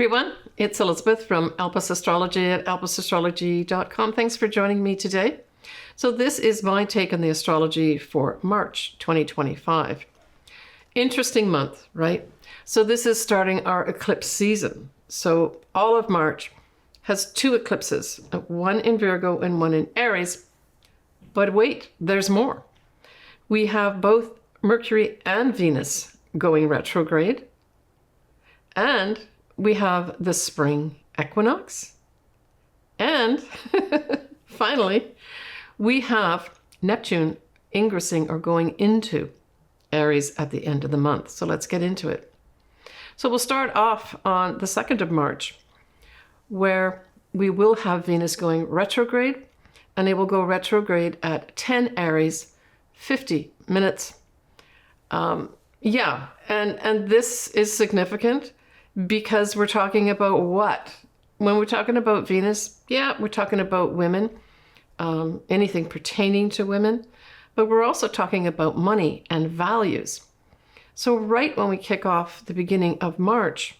everyone, it's Elizabeth from Elpis Astrology at elpisastrology.com. Thanks for joining me today. So this is my take on the astrology for March 2025. Interesting month, right? So this is starting our eclipse season. So all of March has two eclipses, one in Virgo and one in Aries. But wait, there's more. We have both Mercury and Venus going retrograde, and we have the spring equinox, and finally, we have Neptune ingressing or going into Aries at the end of the month. So let's get into it. So we'll start off on the 2nd of March, where we will have Venus going retrograde, and it will go retrograde at 10 Aries, 50 minutes. And this is significant because we're talking about what? When we're talking about Venus, we're talking about women, anything pertaining to women, but we're also talking about money and values. So right when we kick off the beginning of March,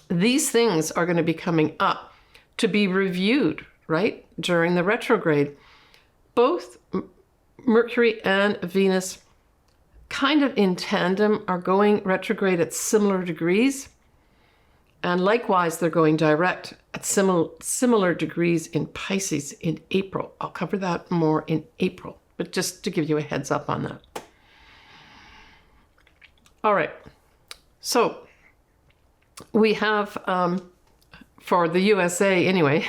these things are going to be coming up to be reviewed, right, during the retrograde. Both Mercury and Venus, kind of in tandem, are going retrograde at similar degrees. And likewise, they're going direct at similar degrees in Pisces in April. I'll cover that more in April, but just to give you a heads up on that. All right. So we have, for the USA anyway,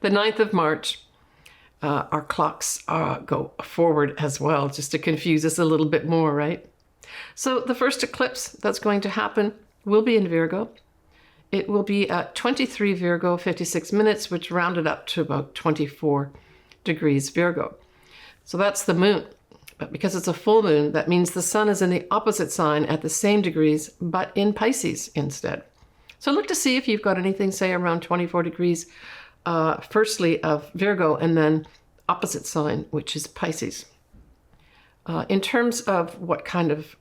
the 9th of March, our clocks go forward as well, just to confuse us a little bit more, right? So the first eclipse that's going to happen will be in Virgo. It will be at 23 Virgo, 56 minutes, which rounded up to about 24 degrees Virgo. So that's the moon. But because it's a full moon, that means the sun is in the opposite sign at the same degrees, but in Pisces instead. So look to see if you've got anything, say, around 24 degrees, firstly of Virgo, and then opposite sign, which is Pisces. In terms of what kind of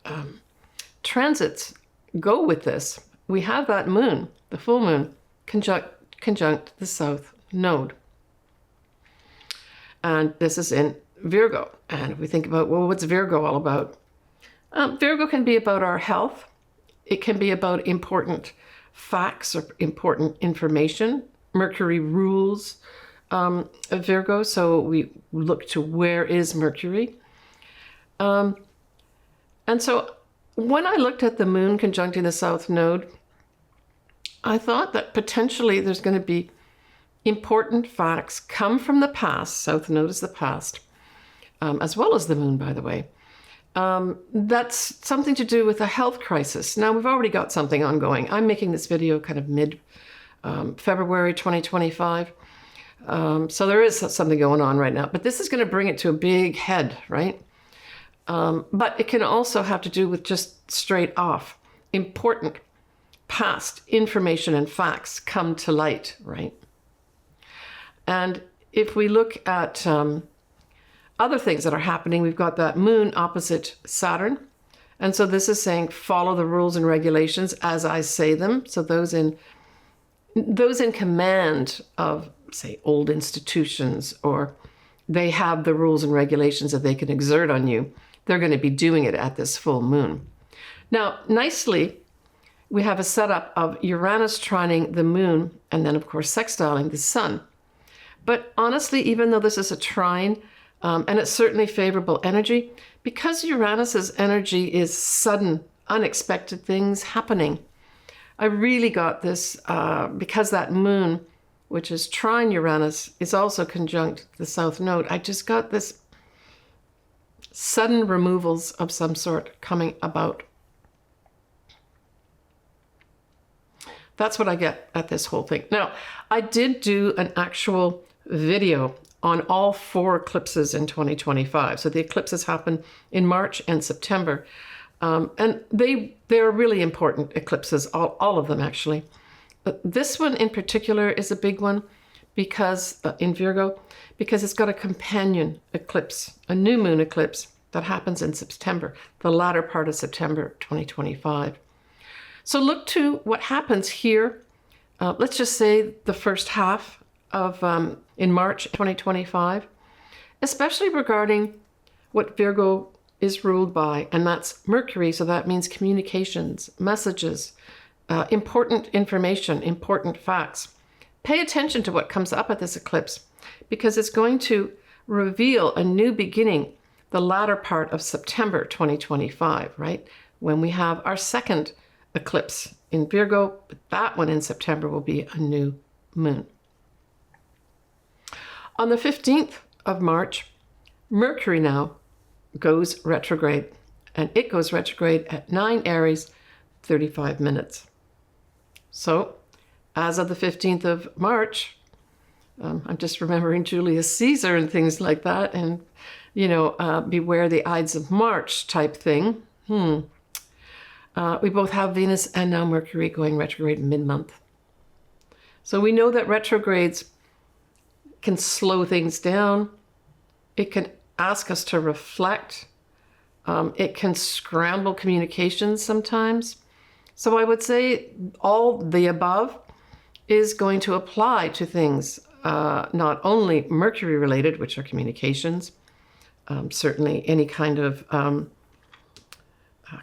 transits go with this, we have that moon, the full moon, conjunct the south node. And this is in Virgo. And if we think about, well, what's Virgo all about? Virgo can be about our health. It can be about important facts or important information. Mercury rules Virgo, so we look to where is Mercury. And so when I looked at the moon conjuncting the south node, I thought that potentially there's going to be important facts come from the past. South node is the past, as well as the moon, by the way. That's something to do with a health crisis. Now, we've already got something ongoing. I'm making this video kind of mid-February 2025. So there is something going on right now. But this is going to bring it to a big head, right? But it can also have to do with just straight off important past information and facts come to light, right? And if we look at other things that are happening, we've got that moon opposite Saturn. And so this is saying follow the rules and regulations as I say them. So those in command of, say, old institutions, or they have the rules and regulations that they can exert on you, they're going to be doing it at this full moon. Now, nicely, we have a setup of Uranus trining the moon, and then, of course, sextiling the sun. But honestly, even though this is a trine, and it's certainly favorable energy, because Uranus's energy is sudden, unexpected things happening, I really got this because that moon, which is trine Uranus, is also conjunct the south node. I just got this sudden removals of some sort coming about. That's what I get at this whole thing. Now, I did do an actual video on all 4 eclipses in 2025. So the eclipses happen in March and September. And they're really important eclipses, all of them actually. But this one in particular is a big one because in Virgo, because it's got a companion eclipse, a new moon eclipse that happens in September, the latter part of September 2025. So look to what happens here let's just say the first half of in March 2025, especially regarding what Virgo is ruled by, and that's Mercury. So that means communications, messages, important information, important facts. Pay attention to what comes up at this eclipse, because it's going to reveal a new beginning the latter part of September 2025, right? When we have our second eclipse in Virgo, but that one in September will be a new moon. On the 15th of March, Mercury now goes retrograde, and it goes retrograde at 9 Aries, 35 minutes. So, as of the 15th of March, I'm just remembering Julius Caesar and things like that, and, beware the Ides of March type thing. We both have Venus and now Mercury going retrograde mid-month. So we know that retrogrades can slow things down. It can ask us to reflect. It can scramble communications sometimes. So I would say all the above is going to apply to things, not only Mercury related, which are communications, certainly any kind of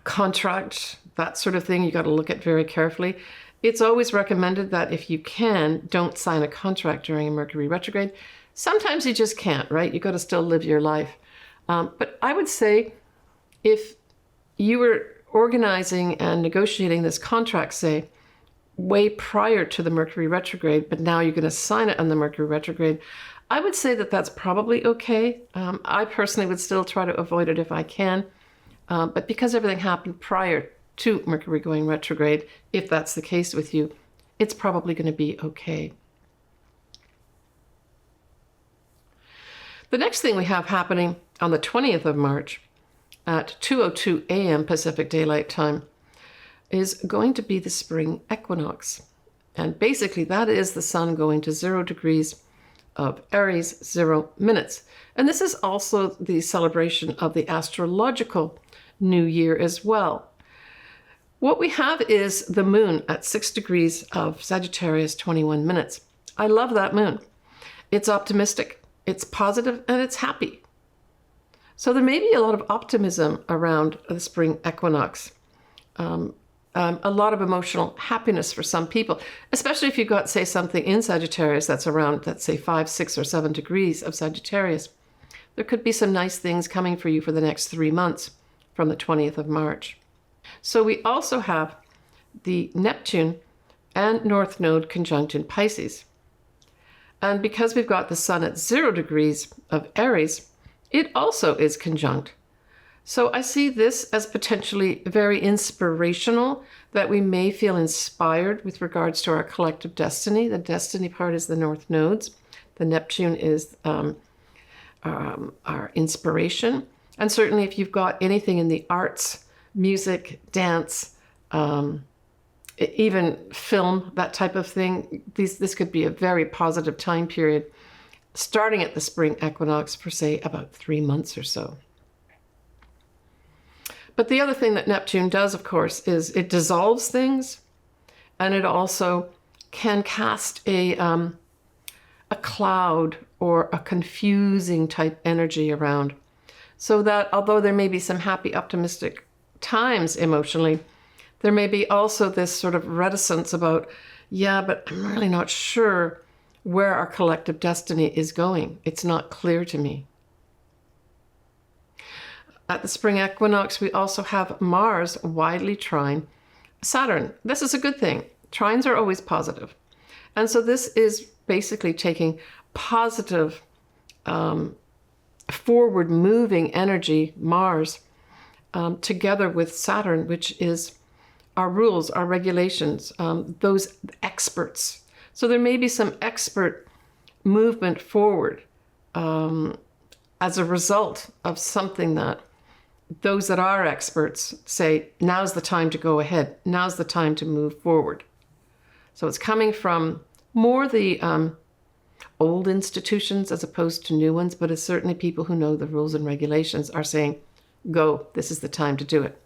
contract, that sort of thing, you got to look at very carefully. It's always recommended that if you can, don't sign a contract during a Mercury retrograde. Sometimes you just can't, right? You got to still live your life. But I would say if you were organizing and negotiating this contract, say, way prior to the Mercury retrograde, but now you're going to sign it on the Mercury retrograde, I would say that that's probably okay. I personally would still try to avoid it if I can. But because everything happened prior to Mercury going retrograde, if that's the case with you, it's probably going to be okay. The next thing we have happening on the 20th of March at 2:02 a.m. Pacific Daylight Time is going to be the spring equinox. And basically that is the sun going to 0 degrees of Aries, 0 minutes. And this is also the celebration of the astrological new year as well. What we have is the moon at 6 degrees of Sagittarius, 21 minutes. I love that moon. It's optimistic, it's positive, and it's happy. So there may be a lot of optimism around the spring equinox. A lot of emotional happiness for some people, especially if you've got, say, something in Sagittarius that's around, let's say, 5, 6, or 7 degrees of Sagittarius. There could be some nice things coming for you for the next 3 months from the 20th of March. So we also have the Neptune and North Node conjunct in Pisces. And because we've got the sun at 0 degrees of Aries, it also is conjunct. So I see this as potentially very inspirational, that we may feel inspired with regards to our collective destiny. The destiny part is the North Nodes. The Neptune is our inspiration. And certainly if you've got anything in the arts, music, dance, even film, that type of thing, this could be a very positive time period, starting at the spring equinox for, say, about 3 months or so. But the other thing that Neptune does, of course, is it dissolves things, and it also can cast a cloud or a confusing type energy around. So that although there may be some happy, optimistic times emotionally, there may be also this sort of reticence about, yeah, but I'm really not sure where our collective destiny is going. It's not clear to me. At the spring equinox, we also have Mars widely trine Saturn. This is a good thing. Trines are always positive. And so this is basically taking positive, forward-moving energy, Mars, together with Saturn, which is our rules, our regulations, those experts. So there may be some expert movement forward as a result of something that those that are experts say, now's the time to go ahead. Now's the time to move forward. So it's coming from more the old institutions as opposed to new ones, but it's certainly people who know the rules and regulations are saying, go, this is the time to do it.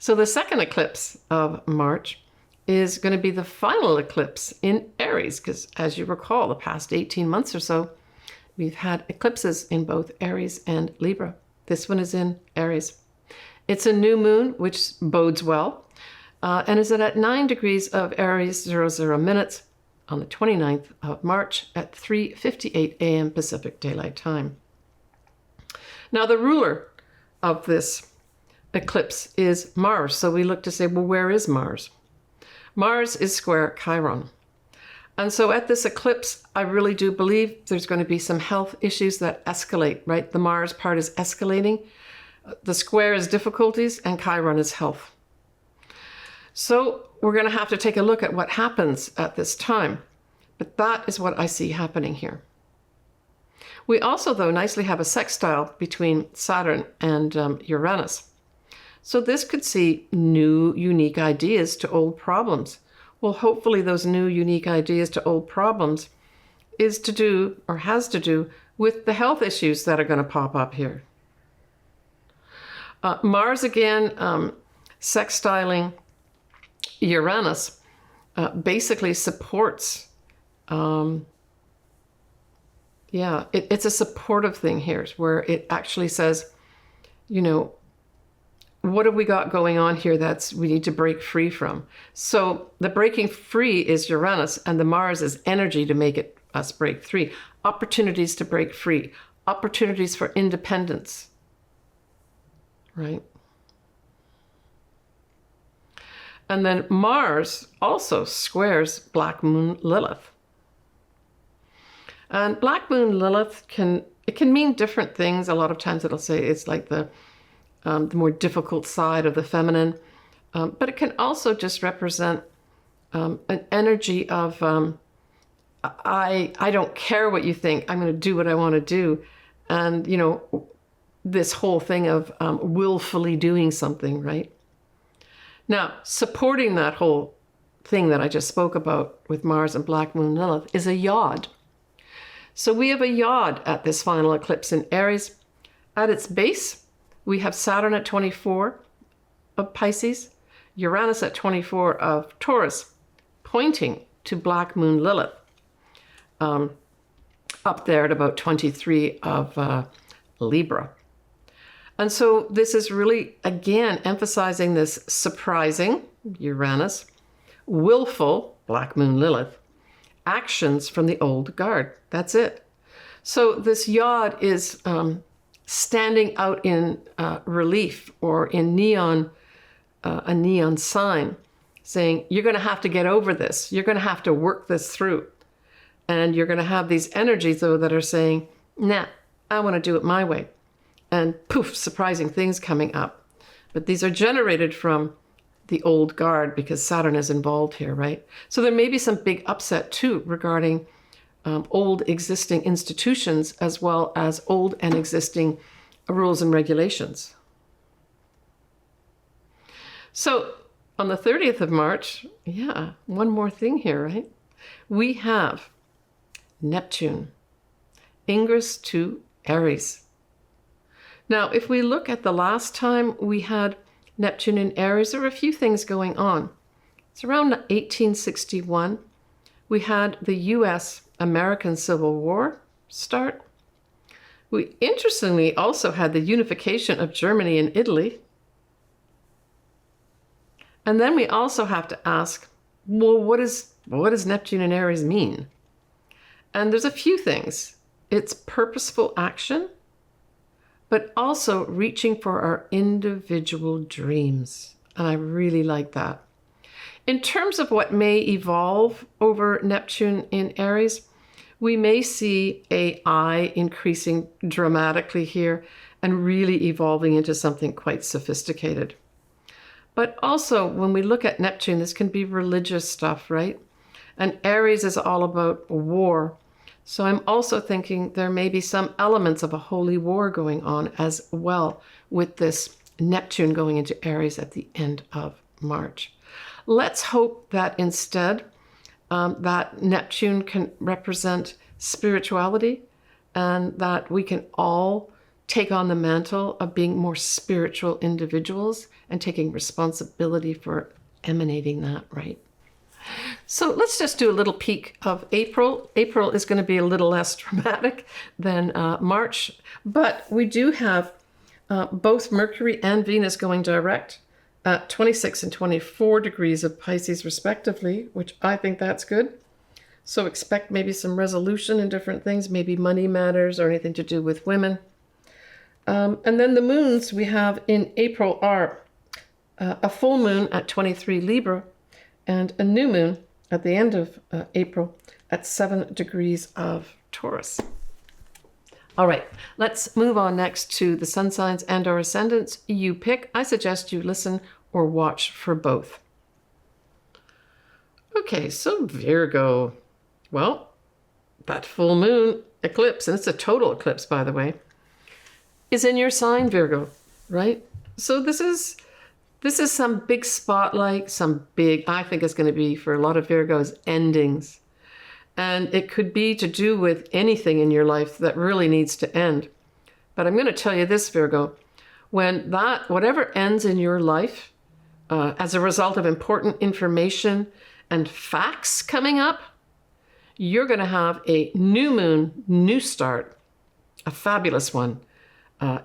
So the second eclipse of March is going to be the final eclipse in Aries, because as you recall, the past 18 months or so, we've had eclipses in both Aries and Libra. This one is in Aries. It's a new moon, which bodes well, and is at 9 degrees of Aries, 00 minutes on the 29th of March at 3:58 a.m. Pacific Daylight Time. Now, the ruler of this eclipse is Mars. So we look to say, well, where is Mars? Mars is square Chiron. And so at this eclipse, I really do believe there's going to be some health issues that escalate, right? The Mars part is escalating. The square is difficulties and Chiron is health. So we're going to have to take a look at what happens at this time. But that is what I see happening here. We also, though, nicely have a sextile between Saturn and Uranus. So this could see new, unique ideas to old problems. Well, hopefully those new, unique ideas to old problems is to do, or has to do, with the health issues that are going to pop up here. Mars, again, sextiling Uranus, basically supports, it's a supportive thing here, where it actually says, you know, what have we got going on here that's we need to break free from? So the breaking free is Uranus, and the Mars is energy to make it us break free. Opportunities to break free. Opportunities for independence. Right? And then Mars also squares Black Moon Lilith. And Black Moon Lilith can mean different things. A lot of times it'll say it's like the more difficult side of the feminine. But it can also just represent an energy of, I don't care what you think, I'm going to do what I want to do. And, you know, this whole thing of willfully doing something, right? Now, supporting that whole thing that I just spoke about with Mars and Black Moon Lilith is a yod. So we have a yod at this final eclipse in Aries. At its base, we have Saturn at 24 of Pisces, Uranus at 24 of Taurus, pointing to Black Moon Lilith, up there at about 23 of Libra. And so this is really, again, emphasizing this surprising, Uranus, willful, Black Moon Lilith, actions from the old guard. That's it. So this yod is standing out in relief or in neon, a neon sign, saying, you're going to have to get over this. You're going to have to work this through. And you're going to have these energies, though, that are saying, nah, I want to do it my way. And poof, surprising things coming up. But these are generated from the old guard because Saturn is involved here, right? So there may be some big upset, too, regarding old existing institutions as well as old and existing rules and regulations. So on the 30th of March, one more thing here, right? We have Neptune, ingress to Aries. Now, if we look at the last time we had Neptune in Aries, there were a few things going on. It's around 1861. We had the U.S.-American Civil War start. We interestingly also had the unification of Germany and Italy. And then we also have to ask, well, what does Neptune in Aries mean? And there's a few things. It's purposeful action, but also reaching for our individual dreams. And I really like that. In terms of what may evolve over Neptune in Aries, we may see AI increasing dramatically here and really evolving into something quite sophisticated. But also, when we look at Neptune, this can be religious stuff, right? And Aries is all about war. So I'm also thinking there may be some elements of a holy war going on as well with this Neptune going into Aries at the end of March. Let's hope that instead that Neptune can represent spirituality and that we can all take on the mantle of being more spiritual individuals and taking responsibility for emanating that, right? So let's just do a little peek of April. April is going to be a little less dramatic than March, but we do have both Mercury and Venus going direct at 26 and 24 degrees of Pisces respectively, which I think that's good. So expect maybe some resolution in different things, maybe money matters or anything to do with women. And then the moons we have in April are a full moon at 23 Libra and a new moon at the end of April at 7 degrees of Taurus. All right, let's move on next to the sun signs and our ascendants. You pick. I suggest you listen or watch for both. Okay, so Virgo. Well, that full moon eclipse, and it's a total eclipse, by the way, is in your sign, Virgo, right? So this is some big spotlight, some big, I think it's going to be for a lot of Virgos, endings. And it could be to do with anything in your life that really needs to end. But I'm going to tell you this, Virgo, when whatever ends in your life as a result of important information and facts coming up, you're going to have a new moon, new start, a fabulous one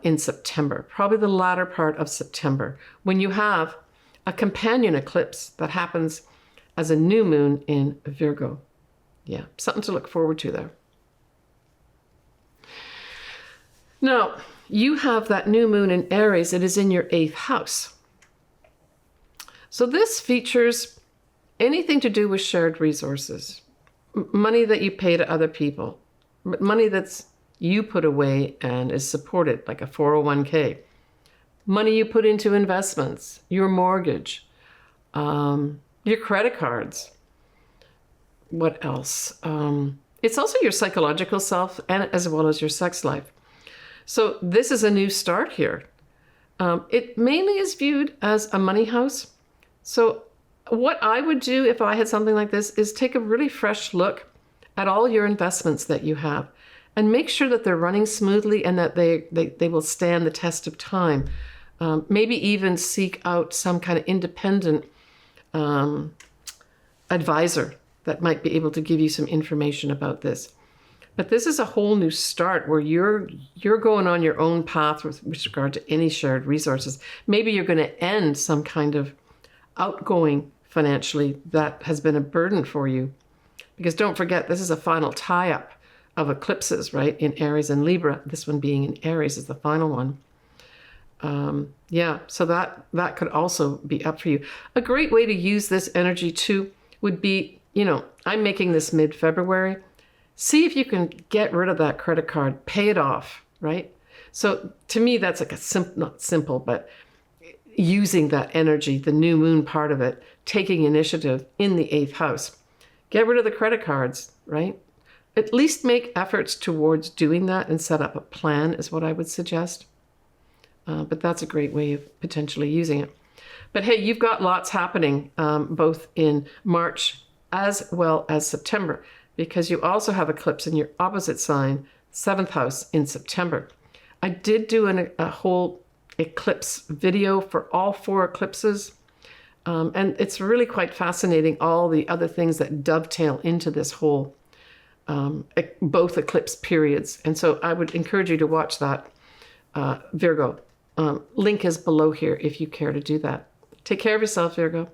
in September, probably the latter part of September, when you have a companion eclipse that happens as a new moon in Virgo. Yeah, something to look forward to there. Now, you have that new moon in Aries. It is in your 8th house. So this features anything to do with shared resources, money that you pay to other people, money that's you put away and is supported, like a 401k, money you put into investments, your mortgage, your credit cards. What else? It's also your psychological self and as well as your sex life. So this is a new start here. It mainly is viewed as a money house. So what I would do if I had something like this is take a really fresh look at all your investments that you have and make sure that they're running smoothly and that they will stand the test of time. Maybe even seek out some kind of independent advisor that might be able to give you some information about this. But this is a whole new start where you're going on your own path with regard to any shared resources. Maybe you're going to end some kind of outgoing financially that has been a burden for you. Because don't forget, this is a final tie-up of eclipses, right, in Aries and Libra. This one being in Aries is the final one. So that could also be up for you. A great way to use this energy too would be, I'm making this mid-February. See if you can get rid of that credit card, pay it off, right? So to me, that's like not simple, but using that energy, the new moon part of it, taking initiative in the 8th house. Get rid of the credit cards, right? At least make efforts towards doing that and set up a plan is what I would suggest. But that's a great way of potentially using it. But hey, you've got lots happening both in March as well as September, because you also have eclipse in your opposite sign, 7th house in September. I did do a whole eclipse video for all 4 eclipses. And it's really quite fascinating, all the other things that dovetail into this whole both eclipse periods. And so I would encourage you to watch that, Virgo. Link is below here if you care to do that. Take care of yourself, Virgo.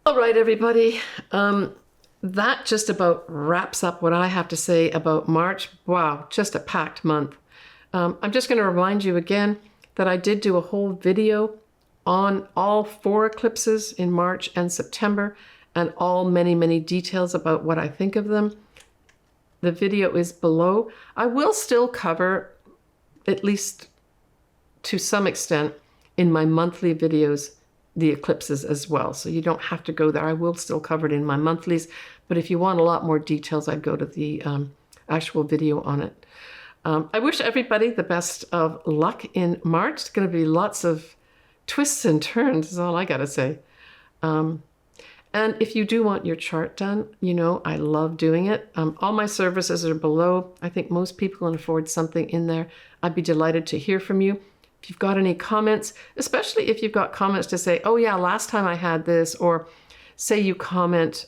All right, everybody. That just about wraps up what I have to say about March. Wow, just a packed month. I'm just going to remind you again that I did do a whole video on all 4 eclipses in March and September and all many details about what I think of them. The video is below. I will still cover, at least to some extent, in my monthly videos, the eclipses as well. So you don't have to go there. I will still cover it in my monthlies. But if you want a lot more details, I'd go to the actual video on it. I wish everybody the best of luck in March. It's going to be lots of twists and turns is all I got to say. And if you do want your chart done, I love doing it. All my services are below. I think most people can afford something in there. I'd be delighted to hear from you. If you've got any comments, especially if you've got comments to say, oh yeah, last time I had this, or say you comment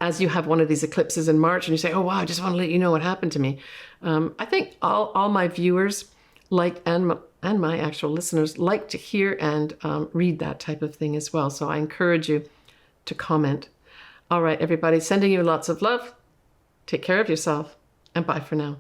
as you have one of these eclipses in March and you say, oh, wow, I just want to let you know what happened to me. I think all my viewers and my actual listeners like to hear and read that type of thing as well. So I encourage you to comment. All right, everybody, sending you lots of love. Take care of yourself, and bye for now.